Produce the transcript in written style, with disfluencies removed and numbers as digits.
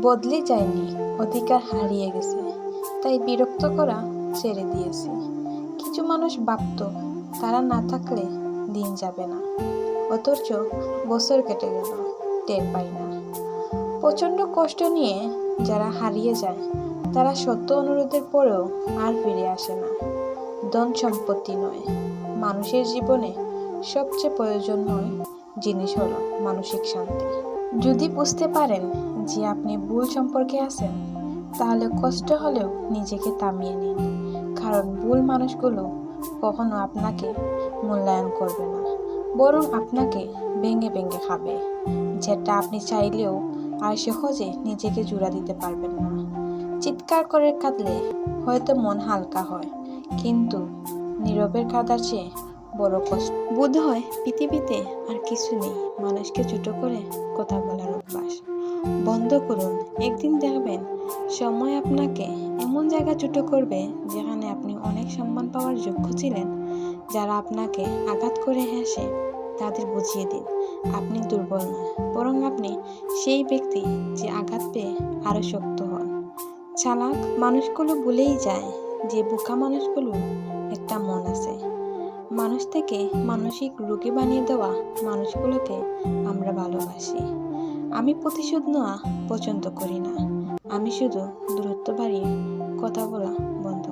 বদলে যায়নি, অধিকার হারিয়ে গেছে, তাই বিরক্ত করা ছেড়ে দিয়েছি। কিছু মানুষ ভাবত তারা না থাকলে দিন যাবে না, অথচ বছর কেটে গেল, টের পাই না। প্রচণ্ড কষ্ট নিয়ে যারা হারিয়ে যায় তারা শত অনুরোধের পরেও আর ফিরে আসে না। ধন সম্পত্তি নয়, মানুষের জীবনে সবচেয়ে প্রয়োজনীয় জিনিস হলো মানসিক শান্তি। যদি বুঝতে পারেন যে আপনি ভুল সম্পর্কে আছেন, তাহলে কষ্ট হলেও নিজেকে থামিয়ে নিন, কারণ ভুল মানুষগুলো কখনো আপনাকে মূল্যায়ন করবে না, বরং আপনাকে ভেঙে ভেঙে খাবে, যেটা আপনি চাইলেও আর সহজে নিজেকে জোড়া দিতে পারবেন না। চিৎকার করে কাঁদলে হয়তো মন হালকা হয়, কিন্তু নীরবের কাঁদার চেয়ে বড় কষ্ট বোধ হয় পৃথিবীতে আর কিছু নেই। মানুষকে ছোট করে কথা বলার অভ্যাস বন্ধ করুন। একদিন দেখবেন সময় আপনাকে এমন জায়গা ছোট করবে যেখানে আপনি অনেক সম্মান পাওয়ার যোগ্য ছিলেন। যারা আপনাকে আঘাত করে হেসে তাদের বুঝিয়ে দিন আপনি দুর্বল নয়, বরং আপনি সেই ব্যক্তি যে আঘাত পেয়ে আরো শক্ত হন। চালাক মানুষগুলো ভুলেই যায় যে বোকা মানুষগুলো একটা মন আছে। মানুষ থেকে মানসিক রোগী বানিয়ে দেওয়া মানুষগুলোকে আমরা ভালোবাসি। আমি প্রতিশোধ নেওয়া পছন্দ করি না, আমি শুধু দূরত্ব বাড়িয়ে কথা বলা বন্ধ